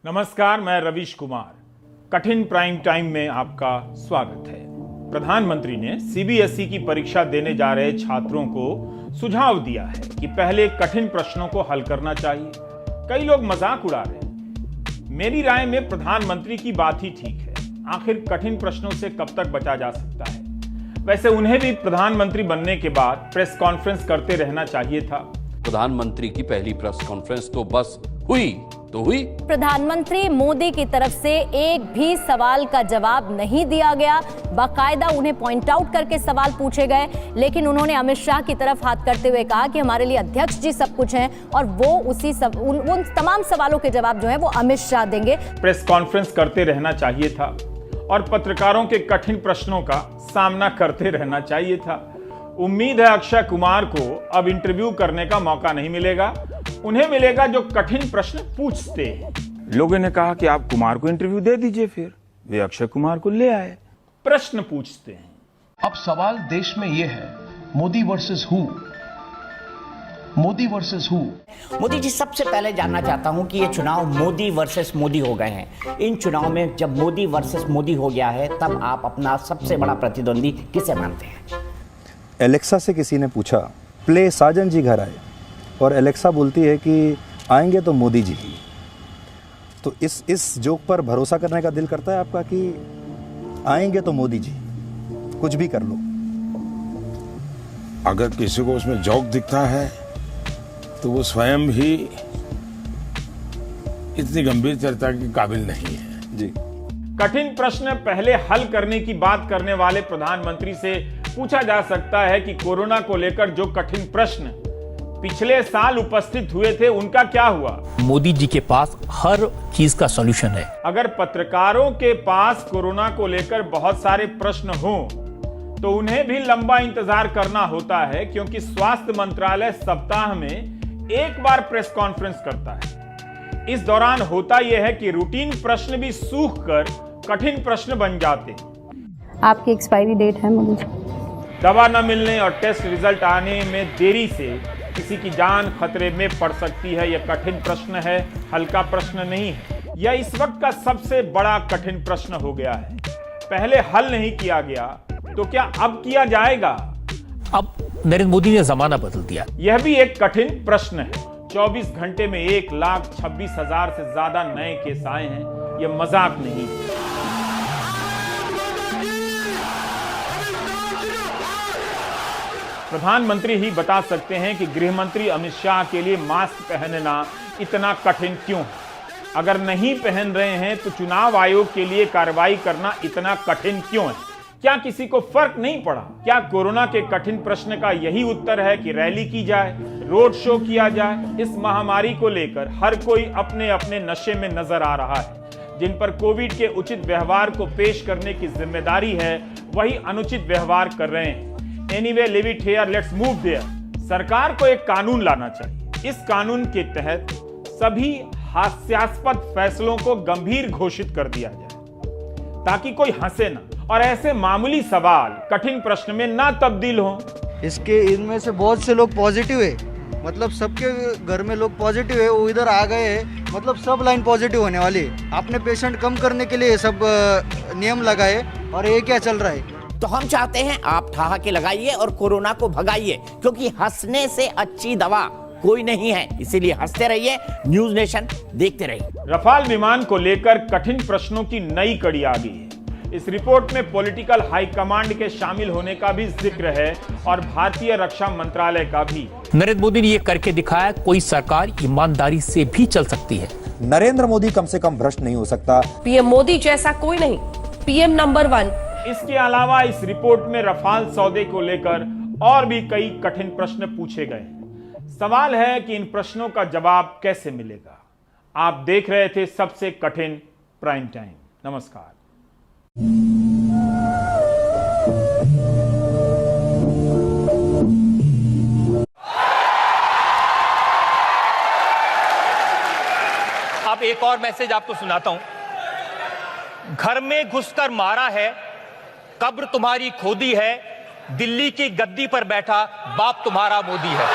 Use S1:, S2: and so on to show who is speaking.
S1: नमस्कार, मैं रवीश कुमार। कठिन प्राइम टाइम में आपका स्वागत है। प्रधानमंत्री ने सीबीएसई की परीक्षा देने जा रहे छात्रों को सुझाव दिया है कि पहले कठिन प्रश्नों को हल करना चाहिए। कई लोग मजाक उड़ा रहे हैं। मेरी राय में प्रधानमंत्री की बात ही ठीक है। आखिर कठिन प्रश्नों से कब तक बचा जा सकता है? वैसे उन्हें भी प्रधानमंत्री बनने के बाद प्रेस कॉन्फ्रेंस करते रहना चाहिए था।
S2: प्रधानमंत्री की पहली प्रेस कॉन्फ्रेंस तो बस हुई तो हुई।
S3: प्रधानमंत्री मोदी की तरफ से एक भी सवाल का जवाब नहीं दिया गया। बाकायदा उन्हें पॉइंट आउट करके सवाल पूछे गए, लेकिन उन्होंने अमित शाह की तरफ हाथ करते हुए कहा कि हमारे लिए अध्यक्ष जी सब कुछ हैं और वो उन तमाम सवालों के जवाब जो है वो अमित शाह देंगे।
S1: प्रेस कॉन्फ्रेंस करते रहना चाहिए था और पत्रकारों के कठिन प्रश्नों का सामना करते रहना चाहिए था। उम्मीद है अक्षय कुमार को अब इंटरव्यू करने का मौका नहीं मिलेगा। उन्हें मिलेगा जो कठिन प्रश्न पूछते हैं। लोगों ने कहा कि आप कुमार को इंटरव्यू दे दीजिए, फिर वे अक्षय कुमार को ले आए। प्रश्न पूछते हैं।
S4: अब सवाल देश में यह है, Modi versus who? Modi versus who?
S5: Modi ji, सबसे पहले जानना चाहता हूं कि ये चुनाव मोदी वर्सेस मोदी हो गए हैं। इन चुनाव में जब मोदी वर्सेस मोदी हो गया है, तब आप अपना सबसे बड़ा प्रतिद्वंदी किसे मानते हैं?
S6: एलेक्सा से किसी ने पूछा, प्ले साजन जी घर आए, और एलेक्सा बोलती है कि आएंगे तो मोदी जी ही। तो इस जोक पर भरोसा करने का दिल करता है आपका कि आएंगे तो मोदी जी, कुछ भी कर लो।
S7: अगर किसी को उसमें जोक दिखता है तो वो स्वयं भी इतनी गंभीर चर्चा के काबिल नहीं है।
S6: जी,
S1: कठिन प्रश्न पहले हल करने की बात करने वाले प्रधानमंत्री से पूछा जा सकता है कि कोरोना को लेकर जो कठिन प्रश्न पिछले साल उपस्थित हुए थे उनका क्या हुआ?
S8: मोदी जी के पास हर चीज का सॉल्यूशन है।
S1: अगर पत्रकारों के पास कोरोना को लेकर बहुत सारे प्रश्न हों तो उन्हें भी लंबा इंतजार करना होता है, क्योंकि स्वास्थ्य मंत्रालय सप्ताह में एक बार प्रेस कॉन्फ्रेंस करता है। इस दौरान होता यह है कि रूटीन प्रश्न भी सूख कर कठिन प्रश्न बन जाते।
S9: आपकी एक्सपायरी डेट है मोदी जी।
S1: दवा न मिलने और टेस्ट रिजल्ट आने में देरी से किसी की जान खतरे में पड़ सकती है। यह कठिन प्रश्न है, हल्का प्रश्न नहीं है। यह इस वक्त का सबसे बड़ा कठिन प्रश्न हो गया है। पहले हल नहीं किया गया तो क्या अब किया जाएगा?
S8: अब नरेंद्र मोदी ने जमाना बदल दिया।
S1: यह भी एक कठिन प्रश्न है। 24 घंटे में 1,26,000 से ज्यादा नए केस आए हैं। यह मजाक नहीं। प्रधानमंत्री ही बता सकते हैं कि गृह मंत्री अमित शाह के लिए मास्क पहनना इतना कठिन क्यों है। अगर नहीं पहन रहे हैं तो चुनाव आयोग के लिए कार्रवाई करना इतना कठिन क्यों है? क्या किसी को फर्क नहीं पड़ा? क्या कोरोना के कठिन प्रश्न का यही उत्तर है कि रैली की जाए, रोड शो किया जाए? इस महामारी को लेकर हर कोई अपने अपने नशे में नजर आ रहा है। जिन पर कोविड के उचित व्यवहार को पेश करने की जिम्मेदारी है, वही अनुचित व्यवहार कर रहे हैं। Anyway, live it here, let's move there. सरकार को एक कानून लाना चाहिए। इस कानून के तहत सभी हास्यास्पद फैसलों को गंभीर घोषित कर दिया जाए, ताकि कोई हंसे ना और ऐसे मामूली सवाल कठिन प्रश्न में ना तब्दील हो।
S10: इसके इनमें से बहुत से लोग पॉजिटिव है, मतलब सबके घर में लोग पॉजिटिव है, वो इधर आ गए हैं, मतलब सब लाइन पॉजिटिव होने वाली है। आपने पेशेंट कम करने के लिए सब नियम लगाए और ये क्या चल रहा है?
S5: तो हम चाहते हैं आप ठहाके लगाइए और कोरोना को भगाइए, क्योंकि हंसने से अच्छी दवा कोई नहीं है। इसीलिए हंसते रहिए, न्यूज नेशन देखते रहिए।
S1: रफाल विमान को लेकर कठिन प्रश्नों की नई कड़ी आ गई है। इस रिपोर्ट में पॉलिटिकल हाईकमांड के शामिल होने का भी जिक्र है और भारतीय रक्षा मंत्रालय का भी।
S8: नरेंद्र मोदी ने यह करके दिखाया, कोई सरकार ईमानदारी से भी चल सकती है।
S6: नरेंद्र मोदी कम से कम भ्रष्ट नहीं हो सकता।
S9: पीएम मोदी जैसा कोई नहीं, पीएम नंबर 1।
S1: इसके अलावा इस रिपोर्ट में रफाल सौदे को लेकर और भी कई कठिन प्रश्न पूछे गए। सवाल है कि इन प्रश्नों का जवाब कैसे मिलेगा। आप देख रहे थे सबसे कठिन प्राइम टाइम। नमस्कार।
S11: अब एक और मैसेज आपको सुनाता हूं। घर में घुसकर मारा है, कब्र तुम्हारी खोदी है, दिल्ली की गद्दी पर बैठा बाप तुम्हारा मोदी है।